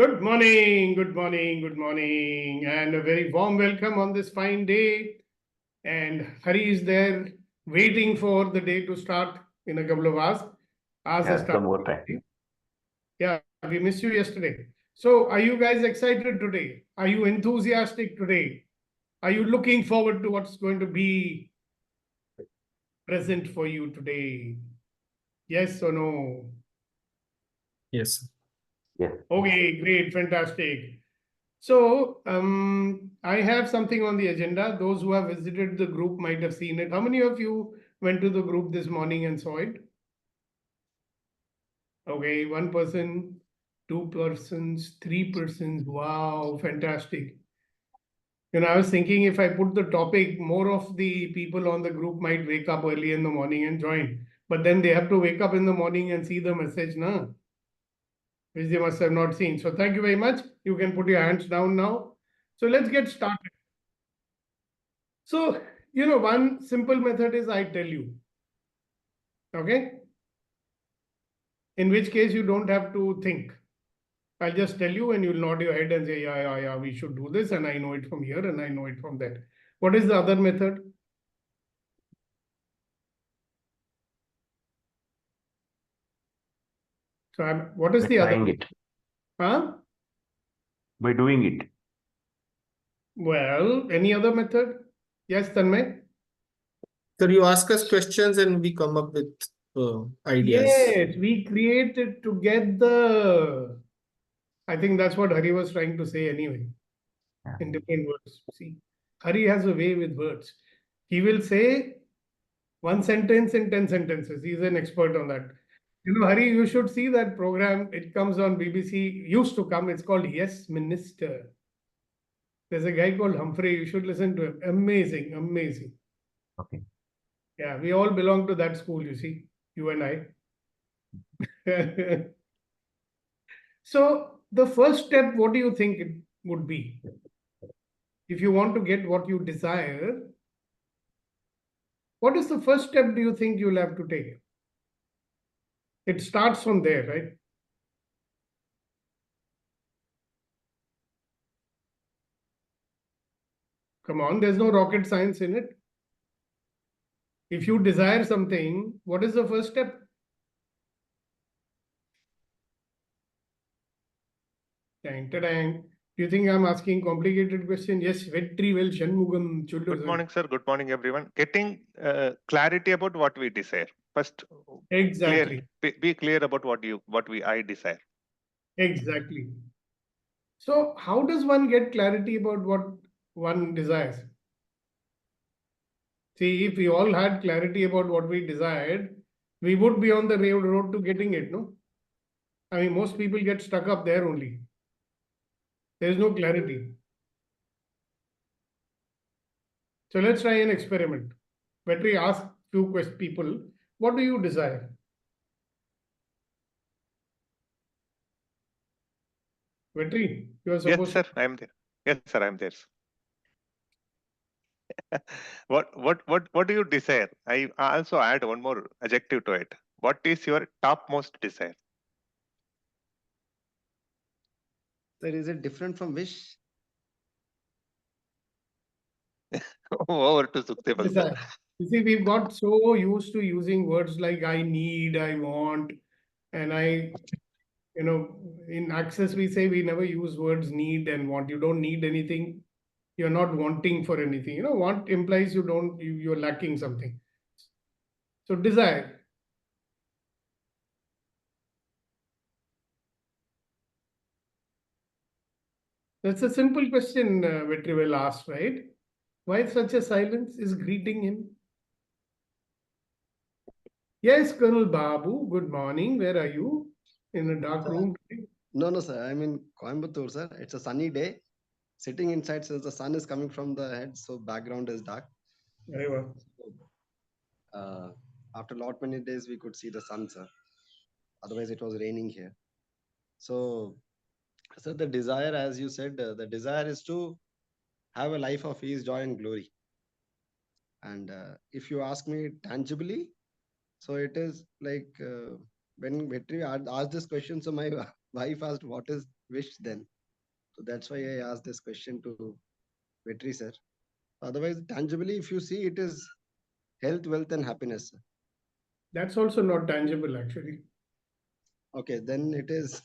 Good morning, good morning, good morning, and a very warm welcome on this fine day. And Hari is there waiting for the day to start in a couple of hours. Ours has Yeah, started. some more time. Yeah, we missed you yesterday. So, are you guys excited today? Are you enthusiastic today? Are you looking forward to what's going to be present for you today? Yes or no? Yes. Yes. Okay, great, fantastic. So, I have something on the agenda. Those who have visited the group might have seen it. How many of you went to the group this morning and saw it? Okay, one person, two persons, three persons. Wow, fantastic. I was thinking if I put the topic, more of the people on the group might wake up early in the morning and join. But then they have to wake up in the morning and see the message, na? Which they must have not seen. So thank you very much. You can put your hands down now. So let's get started. So, one simple method is I tell you. Okay? In which case you don't have to think. I'll just tell you and you'll nod your head and say, yeah, we should do this. And I know it from here and I know it from there. What is the other method? So, what is By the other? trying it, Huh? by doing it. Well, any other method? Yes, Tanmay? So you ask us questions and we come up with ideas. Yes, we create it together. I think that's what Hari was trying to say anyway, Yeah. in different words. See, Hari has a way with words. He will say one sentence in 10 sentences. He's an expert on that. Hari, you should see that program. It comes on BBC, used to come. It's called Yes Minister. There's a guy called Humphrey. You should listen to him. Amazing, amazing. Okay. Yeah, we all belong to that school, you see, you and I. So, the first step, what do you think it would be? If you want to get what you desire, what is the first step do you think you'll have to take? It starts from there, right? Come on, there's no rocket science in it. If you desire something, what is the first step? Dang, dang. Do you think I'm asking complicated question? Yes, very well, Shanmugam. Good morning, sir. Good morning, everyone. Getting clarity about what we desire. First, Exactly. be clear about what I desire. Exactly. So, how does one get clarity about what one desires? See, if we all had clarity about what we desired, we would be on the road to getting it, no? I mean, most people get stuck up there only. There is no clarity. So let's try an experiment. When we ask few people, what do you desire? Vetri, you are supposed Yes, sir. I am there. Yes, sir. I am there. What do you desire? I also add one more adjective to it. What is your topmost desire? Sir, is it different from wish? Over to Sukhdev, sir. desire. You see, we've got so used to using words like I need, I want, and in Access we say we never use words need and want. You don't need anything. You're not wanting for anything. Want implies you're lacking something. So desire. That's a simple question Vetrivel asked, right? Why such a silence is greeting him? Yes, Colonel Babu, good morning. Where are you? In a dark room today? No, sir. I'm in Coimbatore, sir. It's a sunny day. Sitting inside, since the sun is coming from the head, so background is dark. Very well. After lot many days, we could see the sun, sir. Otherwise, it was raining here. So, the desire, as you said, the desire is to have a life of ease, joy, and glory. And if you ask me tangibly, so it is like when Vetri asked this question, so my wife asked, "What is wish then?" So that's why I asked this question to Vetri sir. Otherwise, tangibly, if you see, it is health, wealth, and happiness. Sir. That's also not tangible, actually. Okay, then it is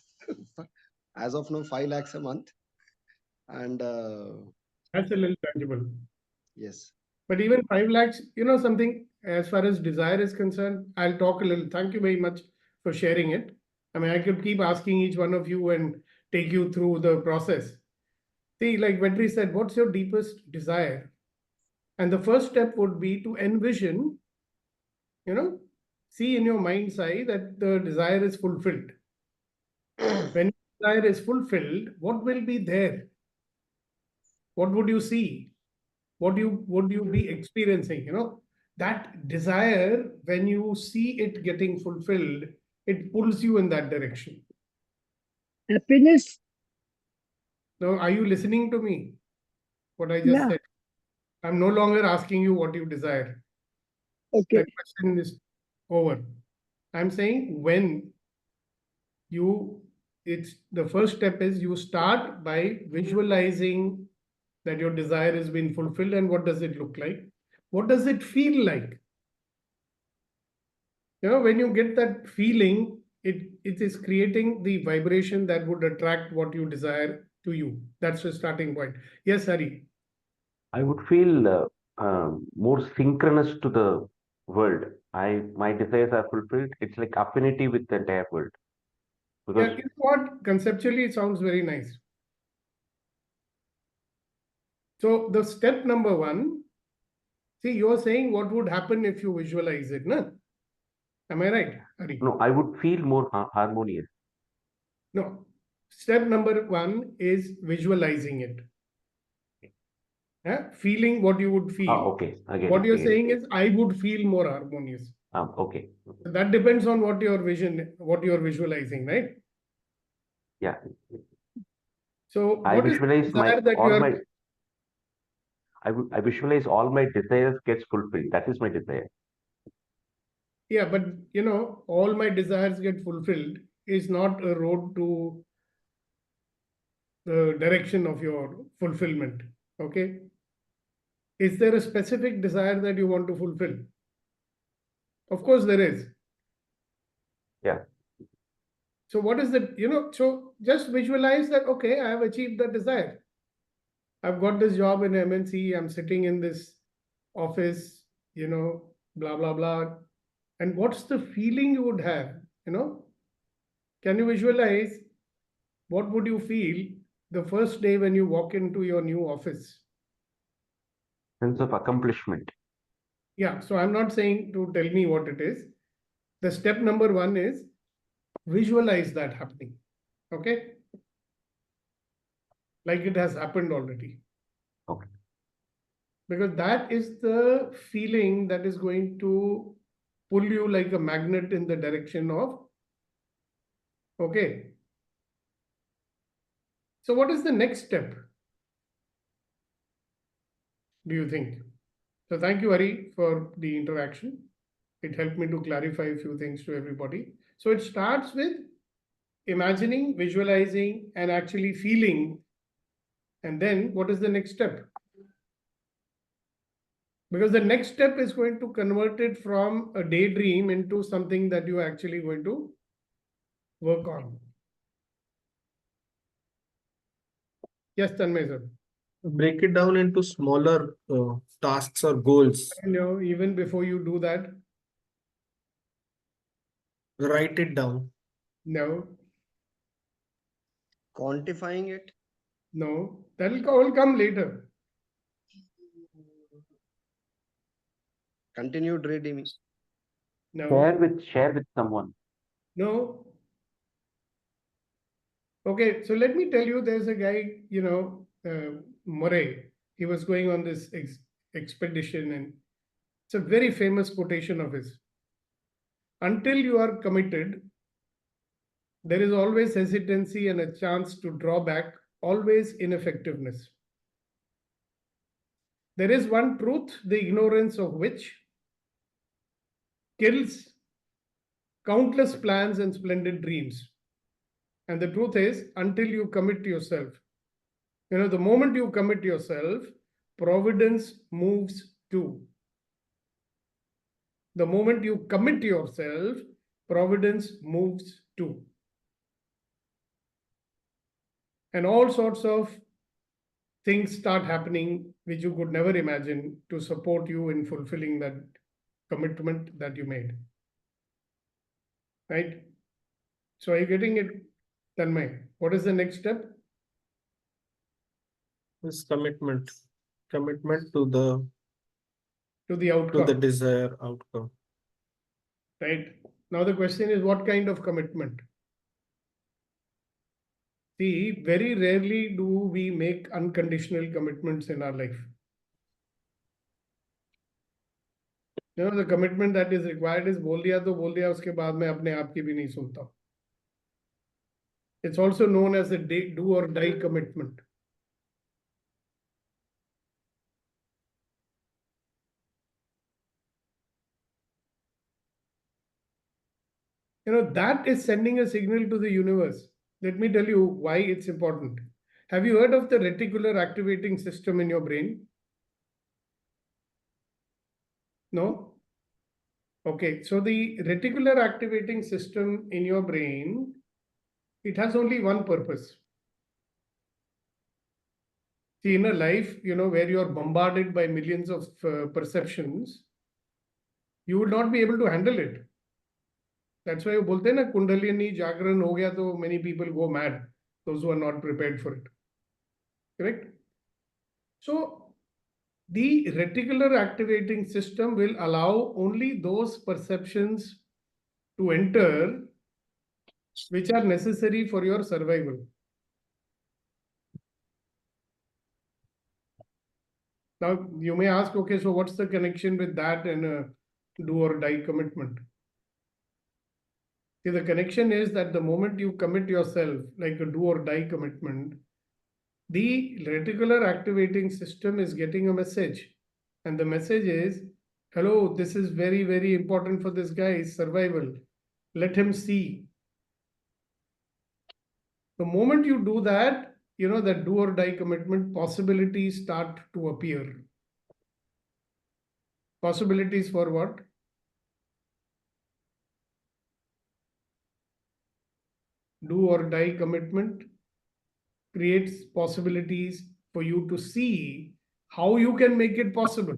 as of now 5 lakhs a month, and That's a little tangible. yes, But even 5 lakhs, something as far as desire is concerned, I'll talk a little. Thank you very much for sharing it. I mean, I could keep asking each one of you and take you through the process. See, like Vetri said, what's your deepest desire? And the first step would be to envision, see in your mind's eye that the desire is fulfilled. When desire is fulfilled, what will be there? What would you see? What would you be experiencing? That desire, when you see it getting fulfilled, it pulls you in that direction. Happiness. Now, are you listening to me? What I just Yeah. said. I'm no longer asking you what you desire. Okay. That question is over. I'm saying when it's the first step is you start by visualizing that your desire has been fulfilled, and what does it look like? What does it feel like? When you get that feeling, it is creating the vibration that would attract what you desire to you. That's the starting point. Yes, Hari. I would feel more synchronous to the world. My desires are fulfilled. It's like affinity with the entire world. Yeah, Because what conceptually it sounds very nice. So the step number one, see, you're saying what would happen if you visualize it, no? Am I right, Hari? no, I would feel more harmonious. No. Step number one is visualizing it. Feeling what you would feel. Okay. Again, What you're saying is, I would feel more harmonious. okay. That depends on what you're visualizing, right? Yeah. So I what is visualize desire that you are? I visualize all my desires gets fulfilled. That is my desire. Yeah, but all my desires get fulfilled is not a road to the direction of your fulfillment. Okay. Is there a specific desire that you want to fulfill? Of course there is. Yeah. So what is it? So just visualize that, okay, I have achieved that desire. I've got this job in MNC. I'm sitting in this office, blah, blah, blah. And what's the feeling you would have? Can you visualize what would you feel the first day when you walk into your new office? Sense of accomplishment. Yeah, so I'm not saying to tell me what it is. The step number one is visualize that happening. Okay? Like it has happened already. Okay. Because that is the feeling that is going to pull you like a magnet in the direction of. Okay. So what is the next step? Do you think? So thank you, Hari, for the interaction. It helped me to clarify a few things to everybody. So it starts with imagining, visualizing, and actually feeling. And then what is the next step? Because the next step is going to convert it from a daydream into something that you are actually going to work on. Yes, Tanmay sir. Break it down into smaller tasks or goals. Even before you do that, Write it down. no, quantifying it. no, that will all come later. Continue daydreaming. No, Share with someone. no. Okay, so let me tell you, there's a guy, Murray. He was going on this expedition, and it's a very famous quotation of his. Until you are committed, there is always hesitancy and a chance to draw back, always ineffectiveness. There is one truth, the ignorance of which kills countless plans and splendid dreams. And the truth is, until you commit yourself, the moment you commit yourself, providence moves too. The moment you commit yourself, providence moves too. And all sorts of things start happening which you could never imagine to support you in fulfilling that commitment that you made. Right? So are you getting it, Tanmay? What is the next step? This commitment to the outcome. desired outcome. Right? Now the question is, what kind of commitment? See, very rarely do we make unconditional commitments in our life. The commitment that is required is बोल दिया तो बोल दिया, उसके बाद मैं अपने आप की भी नहीं सुनता. It's also known as a do or die commitment. That is sending a signal to the universe. Let me tell you why it's important. Have you heard of the reticular activating system in your brain? No? Okay, so the reticular activating system in your brain, it has only one purpose. See, in a life, where you're bombarded by millions of perceptions, you would not be able to handle it. That's why you बोलते हैं ना, कुंडलिनी जागरण हो गया तो many people go mad, those who are not prepared for it. Correct? So the reticular activating system will allow only those perceptions to enter which are necessary for your survival. Now you may ask, okay, so what's the connection with that and a do or die commitment? See, the connection is that the moment you commit yourself, like a do or die commitment, the reticular activating system is getting a message. And the message is, hello, this is very, very important for this guy's survival. Let him see. The moment you do that, that do or die commitment, possibilities start to appear. Possibilities for what? Do or die commitment creates possibilities for you to see how you can make it possible.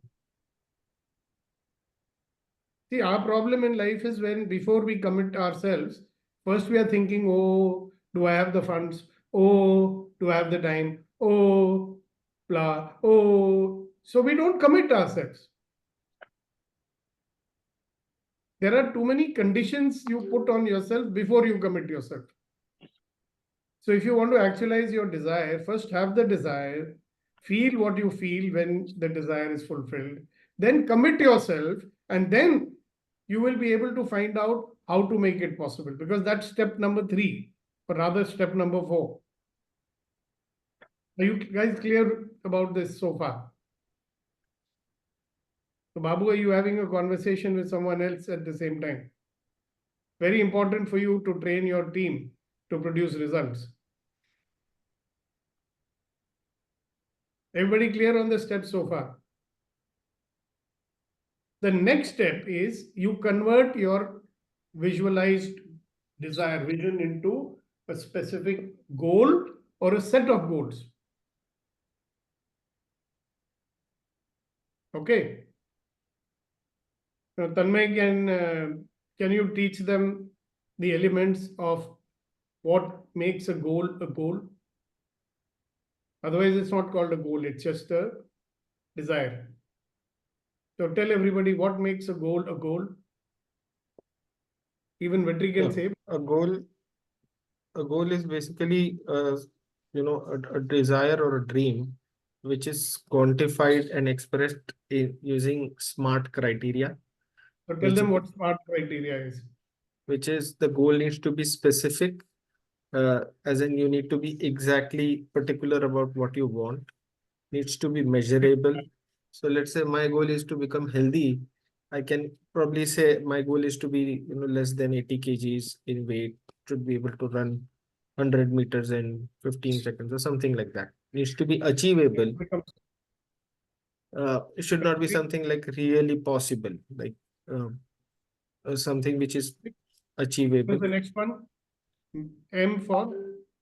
See, our problem in life is when before we commit ourselves, first we are thinking, oh, do I have the funds? Oh, do I have the time? Oh, blah, oh. So we don't commit ourselves. There are too many conditions you put on yourself before you commit yourself. So if you want to actualize your desire, first have the desire, feel what you feel when the desire is fulfilled, then commit yourself, and then you will be able to find out how to make it possible, because that's step number 3, or rather step number 4. Are you guys clear about this so far? So Babu, are you having a conversation with someone else at the same time? Very important for you to train your team to produce results. Everybody clear on the steps so far? The next step is you convert your visualized desire, vision, into a specific goal or a set of goals. Okay. Now, Tanmay, can you teach them the elements of what makes a goal a goal? Otherwise, it's not called a goal, it's just a desire. So tell everybody what makes a goal a goal. Even Vetri can say. A goal is basically a desire or a dream which is quantified and expressed using SMART criteria. So tell them what SMART criteria is. Which is the goal needs to be specific, as in you need to be exactly particular about what you want, needs to be measurable. So let's say my goal is to become healthy. I can probably say my goal is to be, less than 80 kgs in weight, should be able to run 100 meters in 15 seconds or something like that. Needs to be achievable. It should not be something like really possible, like something which is What's achievable, the next one? M for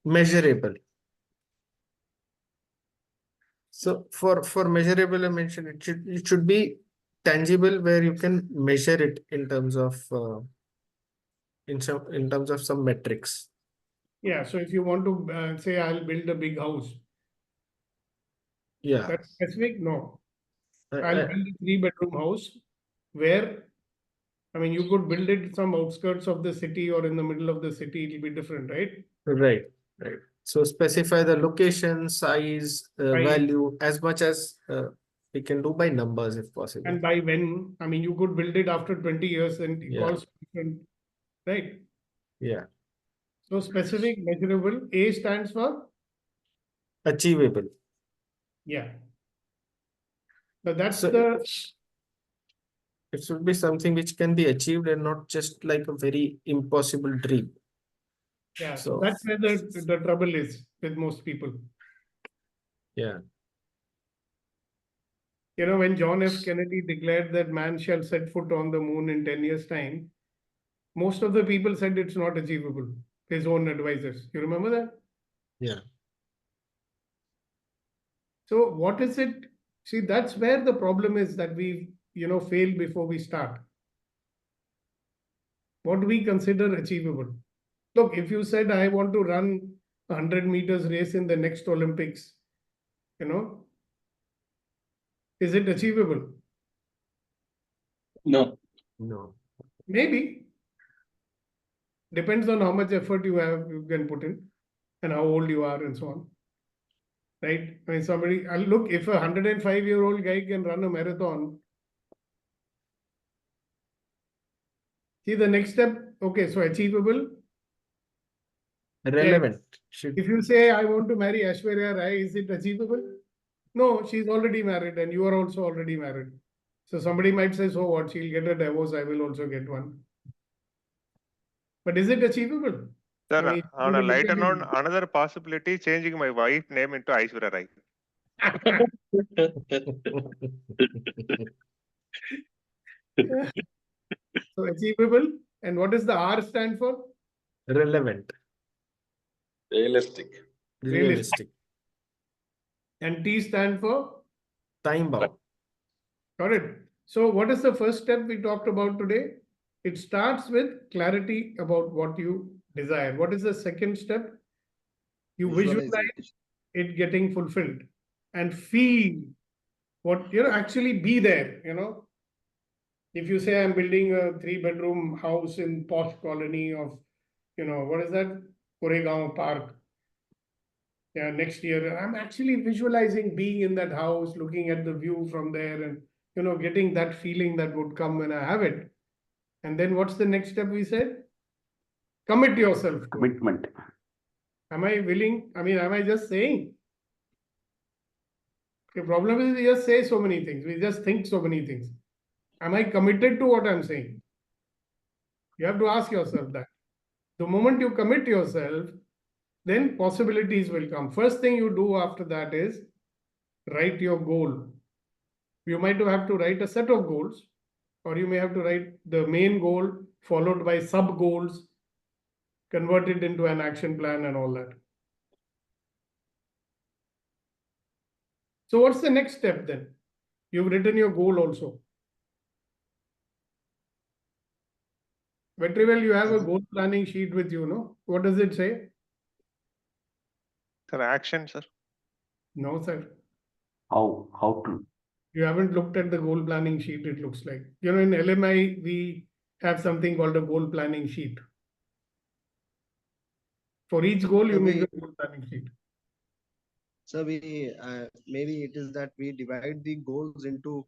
measurable. So for measurable, I mentioned it should be tangible, where you can measure it in terms of in terms of some metrics. yeah. So if you want to say I'll build a big house, Yeah. that's specific. No, I- I'll I- build a 3-bedroom house where, I mean, you could build it some outskirts of the city or in the middle of the city. It'll be different, right? Right, right. So specify the location, size, By- value as much as we can do by numbers if possible. And by when, I mean, you could build it after 20 years and it Yeah. calls different, right? Yeah, So specific, measurable. A stands for, achievable. yeah. So that's So- the, It should be something which can be achieved and not just like a very impossible dream. yeah, So- that's where the trouble is with most people. Yeah, You know, when John F. Kennedy declared that man shall set foot on the moon in 10 years' time, most of the people said it's not achievable, his own advisors. You remember that? yeah. So what is it? See, that's where the problem is, that we, fail before we start. What do we consider achievable? Look, if you said, I want to run a 100 meters race in the next Olympics, is it achievable? No. No. Maybe. Depends on how much effort you can put in and how old you are and so on. Right? I mean, look, if a 105-year-old guy can run a marathon, see the next step, okay, so achievable. Relevant. Should If you say, I want to marry Aishwarya Rai, is it achievable? No, she's already married and you are also already married. So somebody might say, so what, she'll get a divorce, I will also get one. But is it achievable? Sir, I mean, on a you look lighter at note, it- another possibility, changing my wife name into Aishwarya Rai. So achievable. And what does the R stand for? relevant, Realistic. realistic, And T stand for? time bound. Got it. So what is the first step we talked about today? It starts with clarity about what you desire. What is the second step? You visualize Visualization. it getting fulfilled and feel what, actually be there, If you say I'm building a 3-bedroom house in posh colony of, what is that? Koregaon Park. Yeah, next year, I'm actually visualizing being in that house, looking at the view from there and, getting that feeling that would come when I have it. And then what's the next step we said? Commit yourself to it. Commitment. Am I willing? I mean, am I just saying? The problem is we just say so many things. We just think so many things. Am I committed to what I'm saying? You have to ask yourself that. The moment you commit yourself, then possibilities will come. First thing you do after that is write your goal. You might have to write a set of goals, or you may have to write the main goal followed by sub goals, convert it into an action plan and all that. So what's the next step then? You've written your goal also. Vetrivel, you have a goal planning sheet with you, no? What does it say? Sir, action, sir. No, sir. How to? You haven't looked at the goal planning sheet, it looks like. In LMI, we have something called a goal planning sheet. For each goal, you make a goal planning sheet. So we maybe it is that we divide the goals into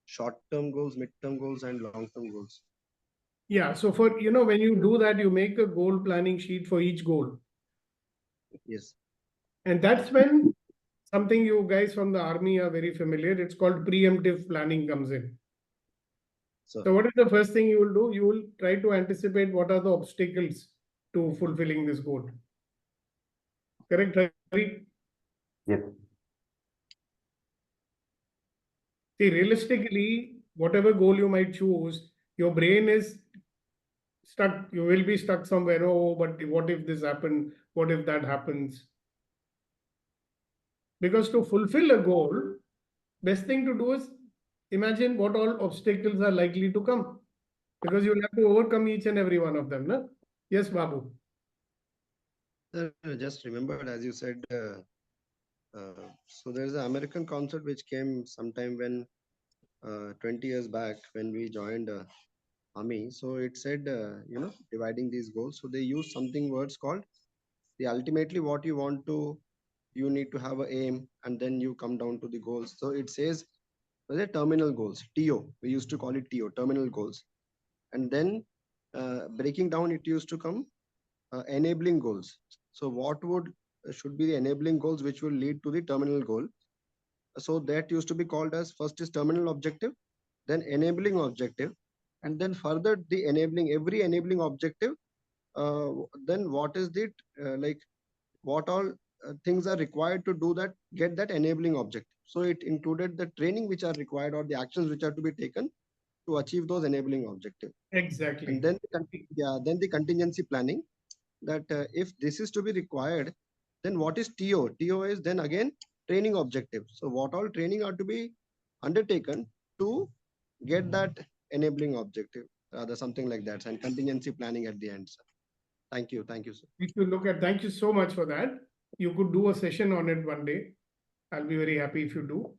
short-term goals, mid-term goals, and long-term goals. Yeah, so for, when you do that, you make a goal planning sheet for each goal. Yes. And that's when something you guys from the army are very familiar. It's called preemptive planning comes in. So So what is the first thing you will do? You will try to anticipate what are the obstacles to fulfilling this goal. Correct, Hari? Yes. See, realistically, whatever goal you might choose, your brain is stuck. You will be stuck somewhere. Oh, but what if this happened? What if that happens? Because to fulfill a goal, best thing to do is imagine what all obstacles are likely to come. Because you'll have to overcome each and every one of them. No? Yes, Babu. just remembered, as you said, so there's an American concept which came sometime when 20 years back when we joined army. So it said, dividing these goals. So they use something words called the ultimately what you want to, you need to have an aim and then you come down to the goals. So it says the terminal goals, TO. We used to call it TO, terminal goals. And then breaking down, it used to come enabling goals. So what would should be the enabling goals which will lead to the terminal goal? So that used to be called as first is terminal objective, then enabling objective, and then further the enabling every enabling objective. Then what is the like what all things are required to do that, get that enabling objective. So it included the training which are required or the actions which are to be taken to achieve those enabling objectives. Exactly. And then then the contingency planning, that if this is to be required, then what is TO? TO is then again training objective. So what all training are to be undertaken to get that enabling objective, rather something like that, and contingency planning at the end, sir. Thank you, sir. If you look at, thank you so much for that. You could do a session on it one day. I'll be very happy if you do.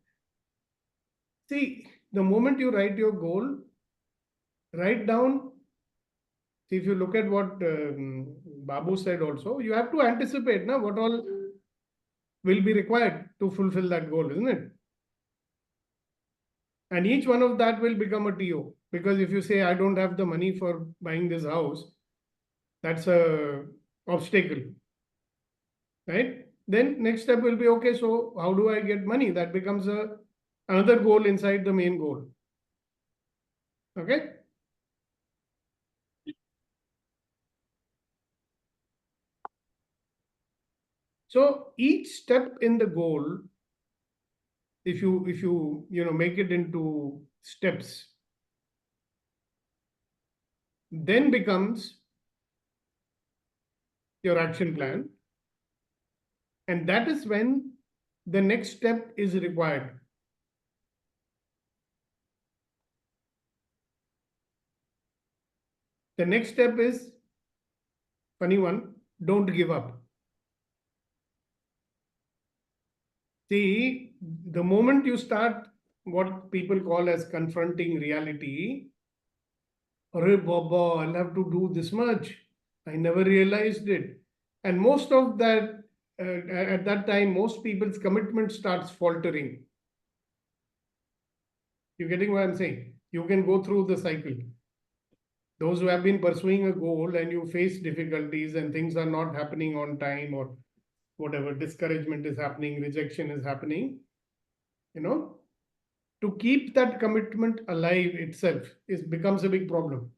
See, the moment you write your goal, write down. See, if you look at what Babu said also, you have to anticipate now what all will be required to fulfill that goal, isn't it? And each one of that will become a TO. Because if you say, I don't have the money for buying this house, that's a obstacle, right? Then next step will be, okay, so how do I get money? That becomes another goal inside the main goal. Okay. So each step in the goal, if you make it into steps, then becomes your action plan. And that is when the next step is required. The next step is, funny one, don't give up. See, the moment you start what people call as confronting reality, Arey Baba, I'll have to do this much. I never realized it. And most of that, at that time, most people's commitment starts faltering. You getting what I'm saying? You can go through the cycle. Those who have been pursuing a goal and you face difficulties and things are not happening on time or whatever, discouragement is happening, rejection is happening, to keep that commitment alive itself becomes a big problem.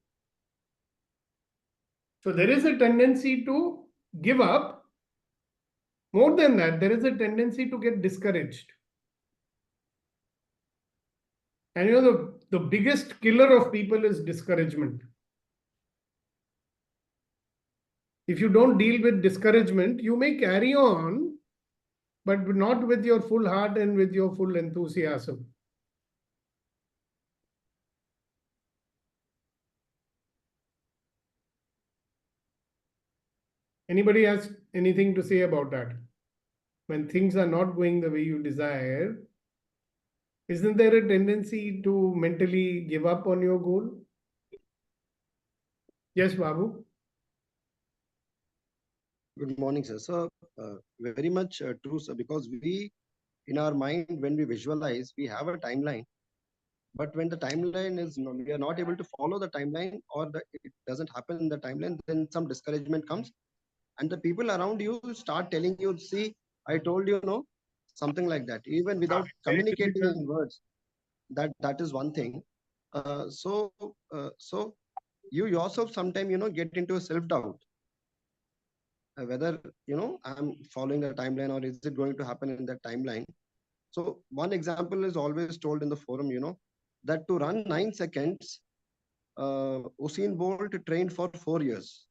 So there is a tendency to give up. More than that, there is a tendency to get discouraged. And the biggest killer of people is discouragement. If you don't deal with discouragement, you may carry on, but not with your full heart and with your full enthusiasm. Anybody has anything to say about that? When things are not going the way you desire, isn't there a tendency to mentally give up on your goal? Yes, Babu. Good morning, sir. So very much true, sir, because we, in our mind, when we visualize, we have a timeline. But when the timeline is, we are not able to follow the timeline, or it doesn't happen in the timeline, then some discouragement comes. And the people around you start telling you, see, I told you, no, something like that, even without communicating in words. That is one thing. So you yourself sometime, get into a self-doubt. Whether, I'm following a timeline or is it going to happen in that timeline? So one example is always told in the forum, that to run 9 seconds, Usain Bolt trained for 4 years.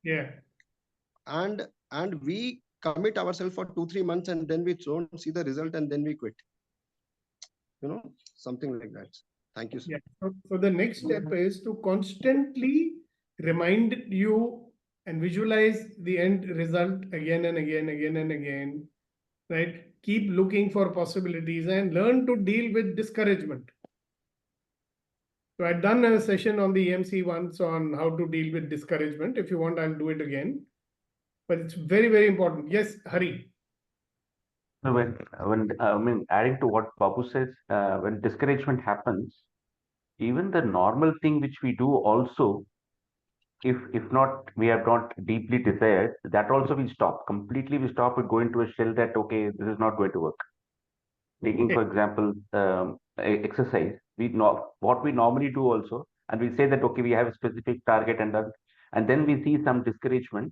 Yeah. And we commit ourselves for 2-3 months and then we don't see the result and then we quit. Something like that. Thank you, sir. Yeah. So the next step is to constantly remind you and visualize the end result again and again, right? Keep looking for possibilities and learn to deal with discouragement. So I've done a session on the EMC once on how to deal with discouragement. If you want, I'll do it again. But it's very, very important. Yes, Hari. No, adding to what Babu says, when discouragement happens, even the normal thing which we do also, if not we have not deeply desired, that also we stop completely. We stop and go into a shell that okay, this is not going to work. Taking for example, exercise, we know what we normally do also, and we say that okay, we have a specific target, and then we see some discouragement.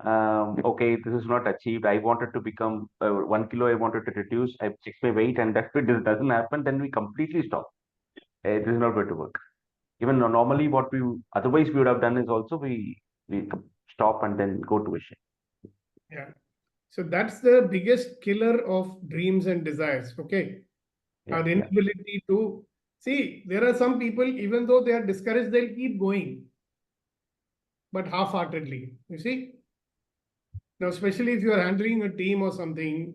Okay, this is not achieved. I wanted to become 1 kilo. I wanted to reduce. I checked my weight, and that it doesn't happen. Then we completely stop. This is not going to work. Even normally, what we otherwise we would have done is also we stop and then go to a shell. Yeah. So that's the biggest killer of dreams and desires. Okay. Yeah, Our inability to see, there are some people, even though they are discouraged, they'll keep going, but half-heartedly. You see? Now, especially if you are handling a team or something,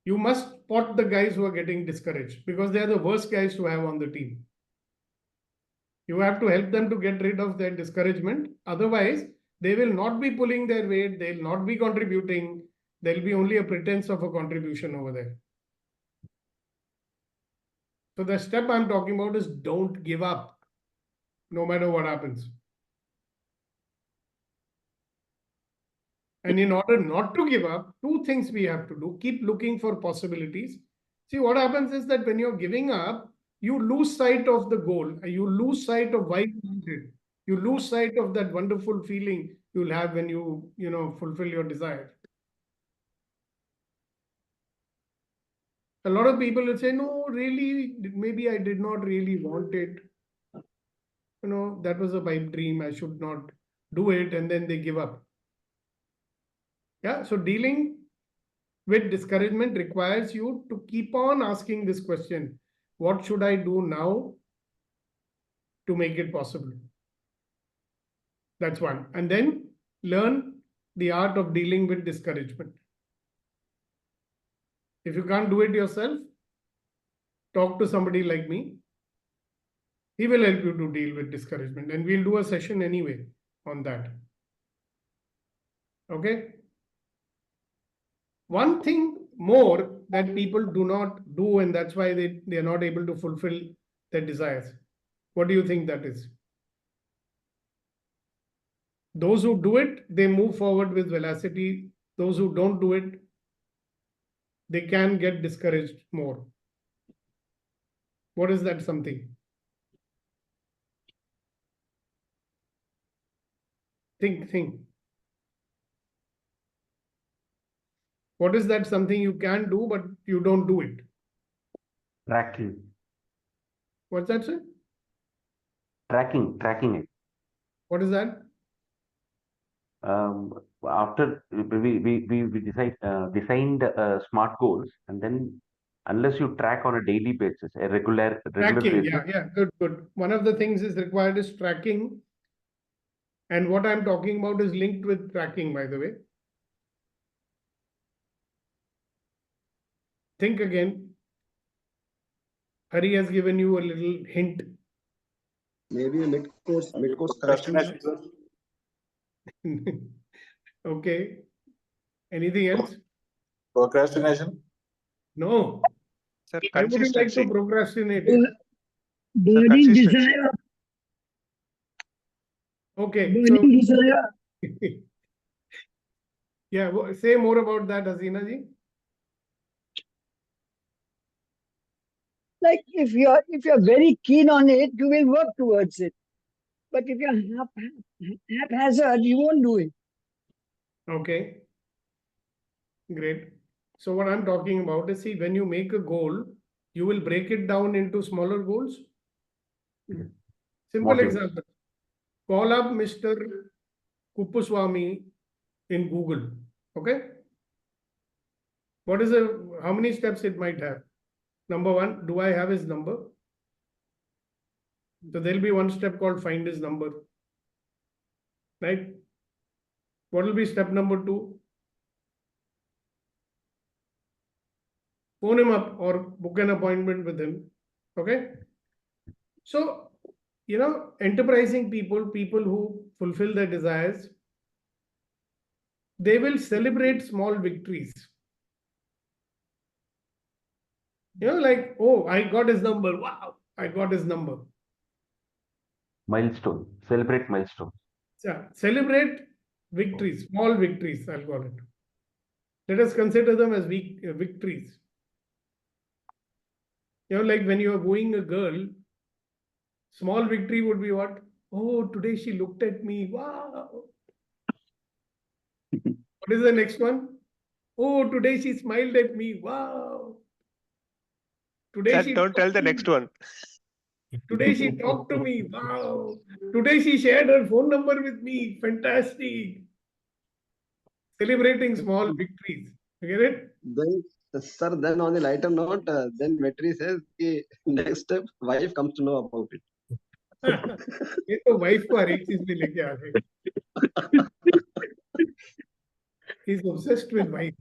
you must spot the guys who are getting discouraged because they are the worst guys to have on the team. You have to help them to get rid of their discouragement. Otherwise, they will not be pulling their weight. They'll not be contributing. There'll be only a pretense of a contribution over there. So the step I'm talking about is don't give up, no matter what happens. And in order not to give up, two things we have to do. Keep looking for possibilities. See, what happens is that when you're giving up, you lose sight of the goal. You lose sight of why you did it. You lose sight of that wonderful feeling you'll have when you fulfill your desire. A lot of people will say, no, really, maybe I did not really want it. That was a pipe dream. I should not do it. And then they give up. Yeah. So dealing with discouragement requires you to keep on asking this question. What should I do now to make it possible? That's one. And then learn the art of dealing with discouragement. If you can't do it yourself, talk to somebody like me. He will help you to deal with discouragement. And we'll do a session anyway on that. Okay. One thing more that people do not do, and that's why they are not able to fulfill their desires. What do you think that is? Those who do it, they move forward with velocity. Those who don't do it, they can get discouraged more. What is that something? Think. What is that something you can do, but you don't do it? Tracking. What's that, sir? Tracking it. What is that? After we designed smart goals, and then unless you track on a daily basis, a regular Tracking, basis. yeah, good. One of the things is required is tracking. And what I'm talking about is linked with tracking, by the way. Think again. Hari has given you a little hint. Maybe a mid-course correction. Okay. Anything else? Procrastination. Sir, No. I wouldn't like to consistency. procrastinate. Burning consistency. desire. Okay. So, Burning desire. yeah, say more about that, Hasina ji. like if you're very keen on it, you will work towards it. But if you're haphazard, you won't do it. Okay. Great. So what I'm talking about is, see, when you make a goal, you will break it down into smaller goals. Simple Modules. example. Call up Mr. Kuppuswamy in Google. Okay. How many steps it might have? Number one, do I have his number? So there'll be one step called find his number. Right? What will be step number two? Phone him up or book an appointment with him. Okay. So, enterprising people who fulfill their desires, they will celebrate small victories. Like, oh, I got his number. Wow, I got his number. Milestone. Celebrate milestone. Yeah, celebrate victories, small victories, I'll call it. Let us consider them as victories. Like when you are wooing a girl, small victory would be what? Oh, today she looked at me. Wow. What is the next one? Oh, today she smiled at me. Wow. Today Don't tell the next one. Today she talked to me. Wow. Today she shared her phone number with me. Fantastic. Celebrating small victories. You get it? Then, sir, then on the lighter note, then Vetri says, "Ki next step, wife comes to know about it." ये तो wife को हर एक चीज में लेके आ गए. He's obsessed with wife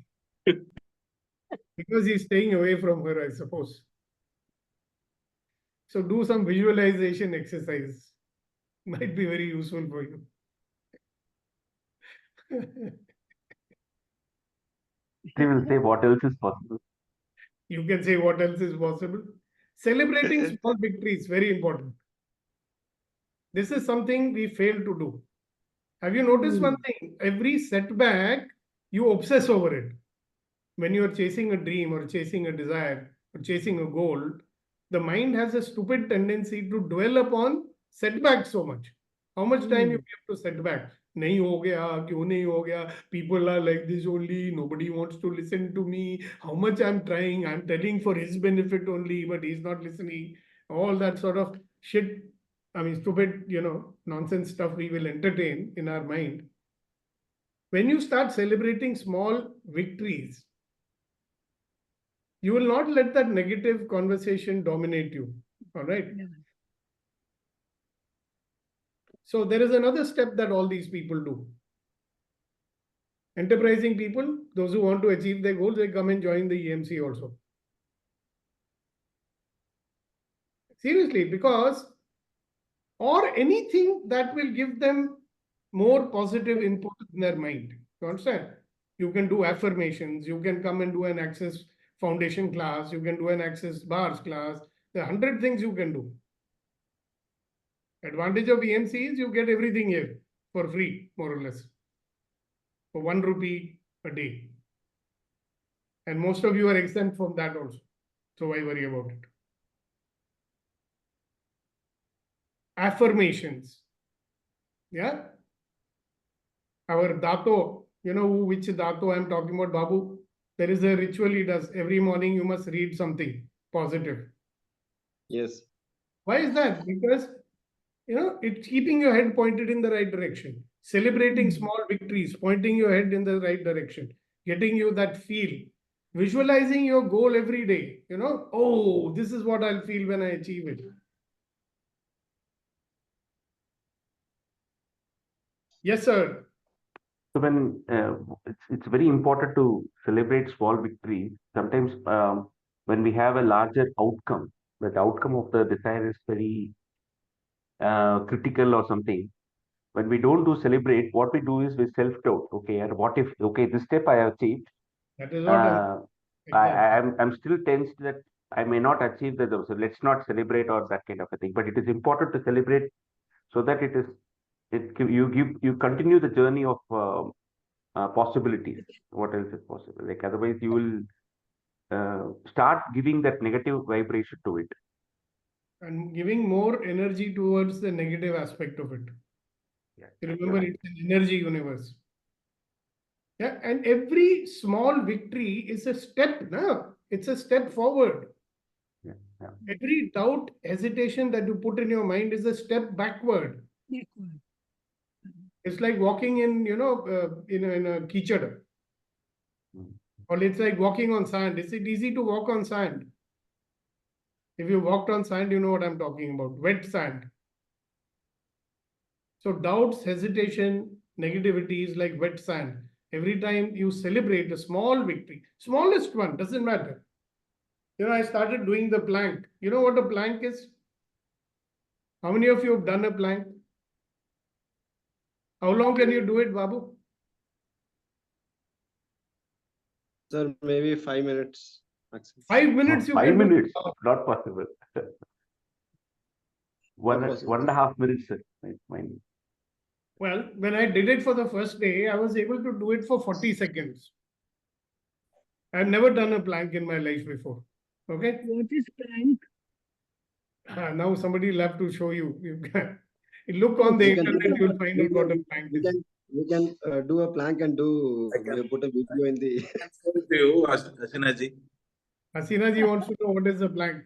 because he's staying away from her, I suppose. So do some visualization exercise. Might be very useful for you. They will say what else is possible. You can say what else is possible. Celebrating small victories, very important. This is something we fail to do. Have you noticed one thing? Every setback, you obsess over it. When you are chasing a dream or chasing a desire or chasing a goal, the mind has a stupid tendency to dwell upon setbacks so much. How much time you give to setback? नहीं हो गया, क्यों नहीं हो गया? People are like this only. Nobody wants to listen to me. How much I'm trying? I'm telling for his benefit only, but he's not listening. All that sort of shit. I mean, stupid, nonsense stuff we will entertain in our mind. When you start celebrating small victories, you will not let that negative conversation dominate you. All right. Yeah. So there is another step that all these people do. Enterprising people, those who want to achieve their goals, they come and join the EMC also. Seriously, because or anything that will give them more positive input in their mind. You understand? You can do affirmations. You can come and do an Access Foundation class. You can do an Access Bars class. There are 100 things you can do. Advantage of EMC is you get everything here for free, more or less, for 1 rupee a day. And most of you are exempt from that also. So why worry about it? Affirmations. Yeah. Our Dato, which Dato I'm talking about, Babu. There is a ritual he does. Every morning you must read something positive. Yes. Why is that? Because, it's keeping your head pointed in the right direction. Celebrating small victories, pointing your head in the right direction, getting you that feel. Visualizing your goal every day. Oh, this is what I'll feel when I achieve it. Yes, sir. So when it's very important to celebrate small victories. Sometimes when we have a larger outcome, but the outcome of the desire is very critical or something. When we don't do celebrate, what we do is we self-doubt. Okay, and what if this step I have achieved? That is what I'm still tensed that I may not achieve that. So let's not celebrate or that kind of a thing. But it is important to celebrate so that you continue the journey of possibilities. What else is possible? Like otherwise, you will start giving that negative vibration to it. and giving more energy towards the negative aspect of it. Yeah, You you're remember, right. it's an energy universe. Yeah, and every small victory is a step, no? It's a step forward. Yeah, yeah. Every doubt, hesitation that you put in your mind is a step backward. Backward. It's like walking in, in a kichad. Mm. Or it's like walking on sand. Is it easy to walk on sand? If you walked on sand, you know what I'm talking about. Wet sand. So doubts, hesitation, negativity is like wet sand. Every time you celebrate a small victory, smallest one, doesn't matter. I started doing the plank. You know what a plank is? How many of you have done a plank? How long can you do it, Babu? Sir, maybe 5 minutes maximum. 5 minutes you 5 can do. minutes, not possible. Not possible. 1.5 minutes, sir. Mine. Well, when I did it for the first day, I was able to do it for 40 seconds. I've never done a plank in my life before. Okay. What is plank? Now somebody will have to show you. You can look on the We can- internet, you'll find we out what a can- plank We is. can do a plank and I can- put a video in the. To you, Asina ji, Hasina ji wants to know what is a plank.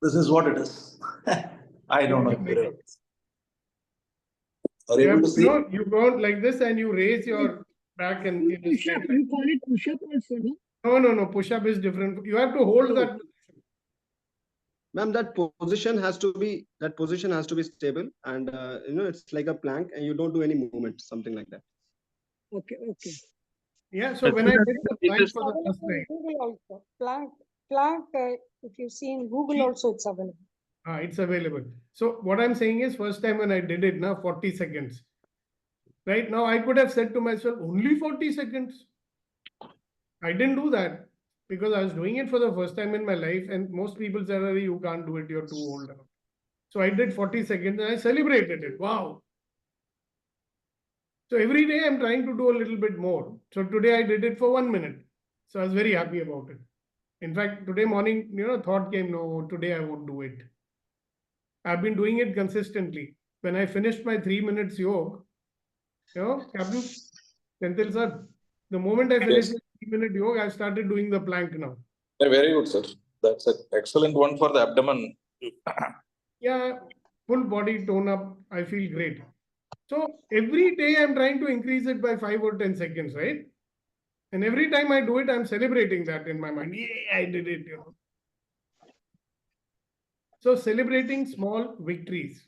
this is what it is. I don't know. You make it. Are You you able have to to, see? you go out like this and you raise your back and it is Push up. straight. You call it push up also, no? No. Push up is different. You have to hold No. that position. Ma'am, that position has to be stable, and it's like a plank, and you don't do any movement, something like that. Okay. Yeah. So when I did the plank for the Available first in time, Google also. Plank, if you see in Google also, it's available. it's available. So what I'm saying is, first time when I did it, now 40 seconds. Right now, I could have said to myself, only 40 seconds. I didn't do that because I was doing it for the first time in my life, and most people said, "Arey, you can't do it, you're too old." So I did 40 seconds and I celebrated it. Wow. So every day I'm trying to do a little bit more. So today I did it for 1 minute. So I was very happy about it. In fact, today morning, thought came, no, today I won't do it. I've been doing it consistently. When I finished my 3 minutes yoga, Captain Senthil sir, the moment I finished Yes. my 3-minute yoga, I started doing the plank now. Very good, sir. That's an excellent one for the abdomen. Yeah, full body tone up. I feel great. So every day I'm trying to increase it by 5 or 10 seconds, right? And every time I do it, I'm celebrating that in my mind. Yeah, I did it. So celebrating small victories,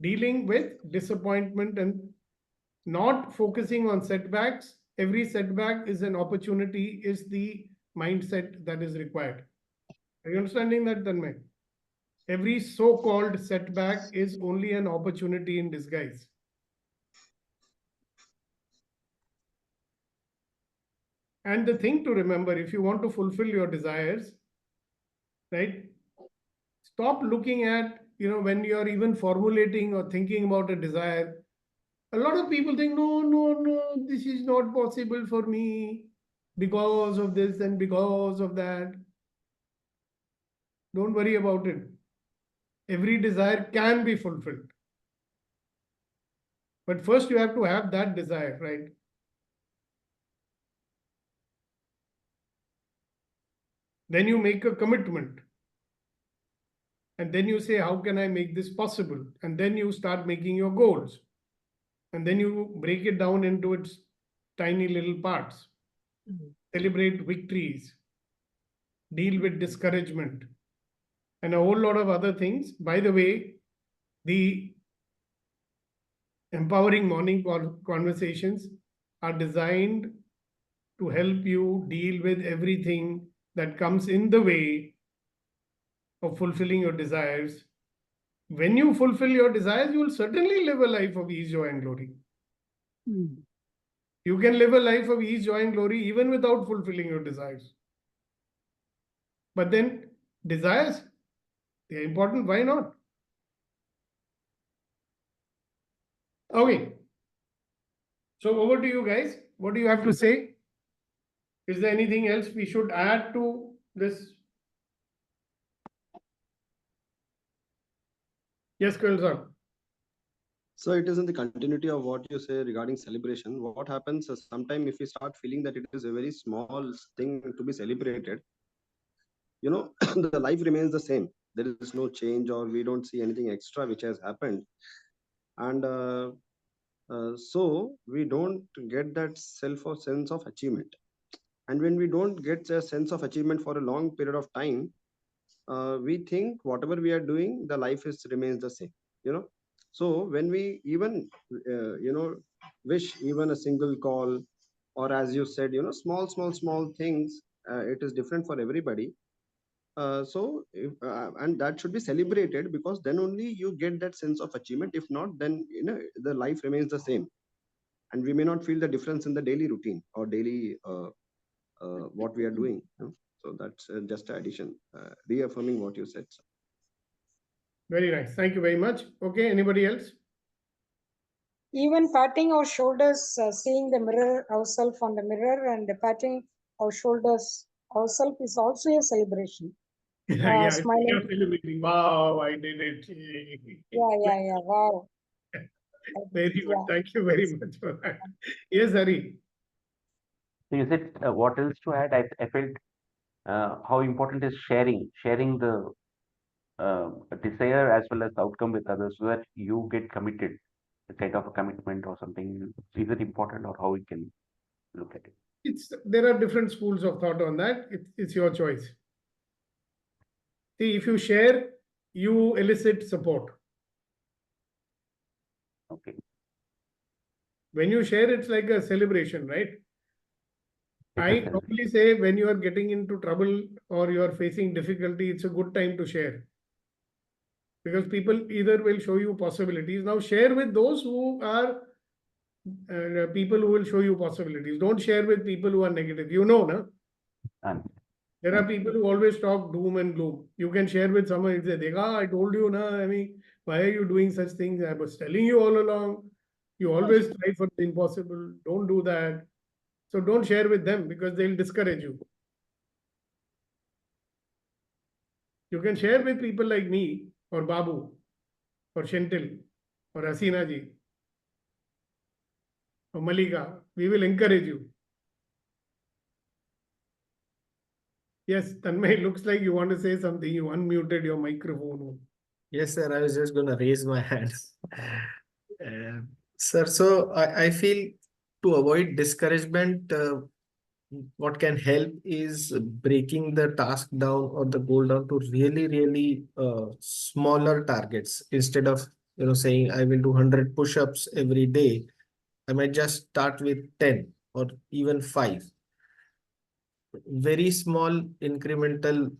dealing with disappointment and not focusing on setbacks. Every setback is an opportunity, is the mindset that is required. Are you understanding that, Tanmay? Every so-called setback is only an opportunity in disguise. And the thing to remember, if you want to fulfill your desires, right? Stop looking at, when you're even formulating or thinking about a desire. A lot of people think, no, this is not possible for me because of this and because of that. Don't worry about it. Every desire can be fulfilled. But first you have to have that desire, right? Then you make a commitment. And then you say, how can I make this possible? And then you start making your goals. And then you break it down into its tiny little parts. Celebrate victories. Deal with discouragement. And a whole lot of other things. By the way, the empowering morning conversations are designed to help you deal with everything that comes in the way of fulfilling your desires. When you fulfill your desires, you will certainly live a life of ease, joy, and glory. You can live a life of ease, joy, and glory even without fulfilling your desires. But then desires, they're important. Why not? Okay. So over to you guys. What do you have to say? Is there anything else we should add to this? Yes, Kail. So it is in the continuity of what you say regarding celebration. What happens sometime if we start feeling that it is a very small thing to be celebrated, you know, the life remains the same. There is no change, or we don't see anything extra which has happened, and so we don't get that self or sense of achievement. And when we don't get a sense of achievement for a long period of time, we think whatever we are doing, the life is remains the same. You know, so when we even wish even a single call, or as you said, you know, small things, it is different for everybody. And that should be celebrated, because then only you get that sense of achievement. If not, then you know the life remains the same, and we may not feel the difference in the daily routine or daily what we are doing. You know? So that's just an addition, reaffirming what you said. Sir. Very nice. Thank you very much. Okay, anybody else? Even patting our shoulders, seeing the mirror, ourselves on the mirror and patting our shoulders ourselves is also a celebration. Yeah, Smiling. you're celebrating. Wow, I did it. Yeah. Wow. Very good. Yeah. Thank you very much for that. Yes, Hari. So is it what else to add? I felt how important is sharing the desire as well as the outcome with others, so that you get committed, a kind of a commitment or something. Is it important, or how we can look at it? There are different schools of thought on that. It's your choice. See, if you share, you elicit support. Okay. When you share, it's like a celebration, right? I normally say when you are getting into trouble or you are facing difficulty, it's a good time to share. Because people either will show you possibilities. Now share with those who are people who will show you possibilities. Don't share with people who are negative. You know, na? And There are people who always talk doom and gloom. You can share with someone and say, Dekha, I told you, na, I mean, why are you doing such things? I was telling you all along. You always try for the impossible. Don't do that. So don't share with them because they'll discourage you. You can share with people like me or Babu or Shentil or Hasina ji or Malika. We will encourage you. Yes, Tanmay, looks like you want to say something. You unmuted your microphone. Yes, sir. I was just going to raise my hands. Sir, so I feel to avoid discouragement, what can help is breaking the task down or the goal down to really smaller targets. Instead of saying I will do 100 push-ups every day, I might just start with 10 or even 5. Very small incremental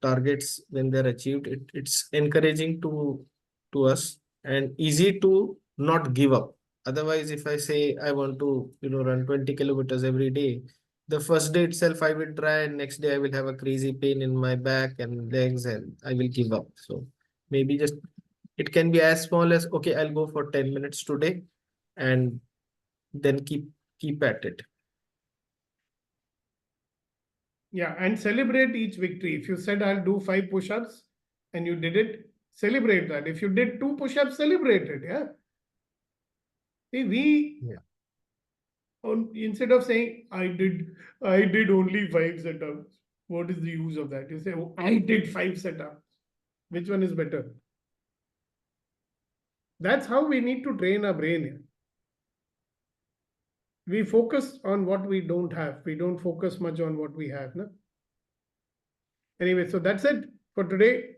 targets, when they're achieved, it's encouraging to us and easy to not give up. Otherwise, if I say I want to run 20 kilometers every day, the first day itself I will try, and next day I will have a crazy pain in my back and legs and I will give up. So maybe just it can be as small as, okay, I'll go for 10 minutes today, and then keep at it. Yeah, and celebrate each victory. If you said I'll do 5 push-ups and you did it, celebrate that. If you did 2 push-ups, celebrate it. Yeah. See, instead of saying I did only 5 setups, what is the use of that? You say, oh, I did 5 setups. Which one is better? That's how we need to train our brain here. We focus on what we don't have. We don't focus much on what we have. No? Anyway, so that's it for today.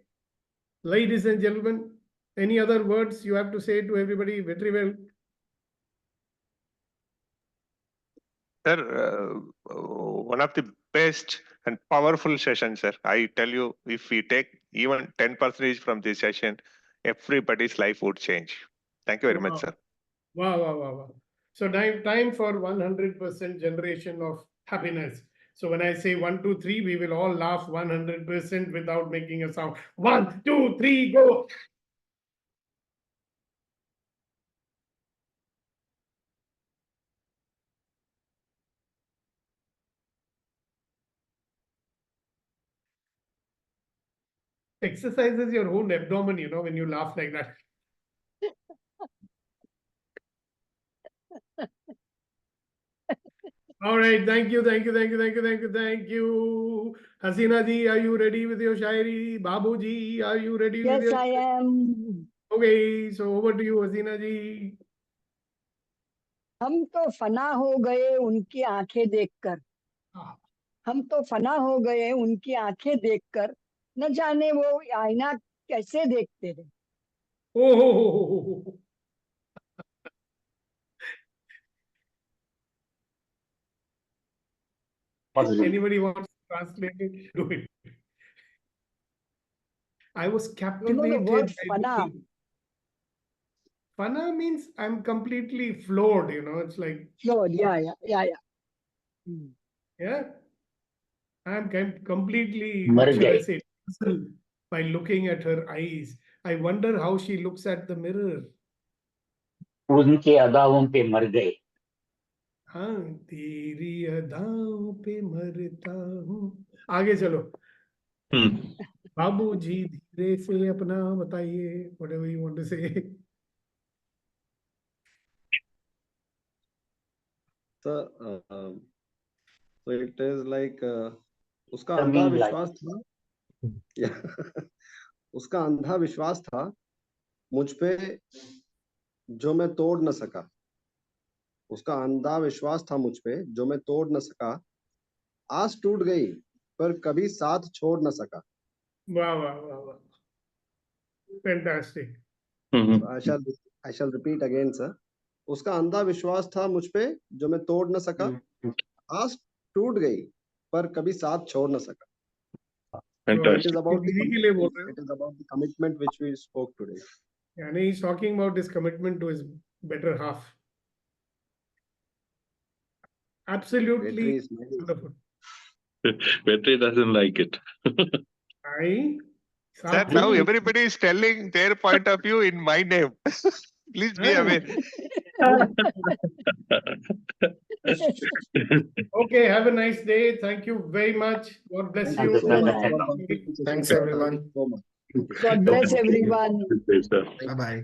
Ladies and gentlemen, any other words you have to say to everybody? Very well. Sir, one of the best and powerful sessions, sir. I tell you, if we take even 10% from this session, everybody's life would change. Thank you very much, sir. Wow. So time for 100% generation of happiness. So when I say 1, 2, 3, we will all laugh 100% without making a sound. 1, 2, 3, go. exercises your whole abdomen, you know, when you laugh like that. All right, thank you. Hasina ji, are you ready with your shairi? Babu ji, are you ready with Yes, your? I am. Okay, so over to you, Hasina ji. हम तो फना हो गए उनकी आंखें देखकर, Ah, हम तो फना हो गए उनकी आंखें देखकर, न जाने वो आईना कैसे देखते हैं. Oh, anybody wants to translate it? Do it. I was The captivated. word by fana. the- Fana means I'm completely floored, you know, it's like, Lord, yeah. Hmm. yeah, I'm completely, Mar what should I gaye. say, puzzled by looking at her eyes. I wonder how she looks at the mirror. उनके अदाओं पे मर गए. हाँ, तेरी अदाओं पे मरता हूँ. आगे चलो. बाबू जी धीरे से अपना बताइए, whatever you want to say. So, so it is like उसका The अंधा mean like. विश्वास था. Yeah. उसका अंधा विश्वास था मुझ पे जो मैं तोड़ न सका. उसका अंधा विश्वास था मुझ पे जो मैं तोड़ न सका. आस टूट गई पर कभी साथ छोड़ न सका. वाह. Fantastic. I shall repeat again, sir. उसका अंधा विश्वास था मुझ पे जो मैं तोड़ न सका. आस टूट गई पर कभी साथ छोड़ न सका. It is about दीदी के लिए बोल रहे हो? it is about the commitment which we spoke today. यानी he's talking about his commitment to his better half. Absolutely Vetri is nice. wonderful. Vetri doesn't like it. I Sir, now everybody is telling their point of view in my name. Please be aware. Okay, have a nice day. Thank you very much. God bless Thank you. you, sir. Thanks, everyone. So much. God bless everyone. Yes, sir. Bye bye.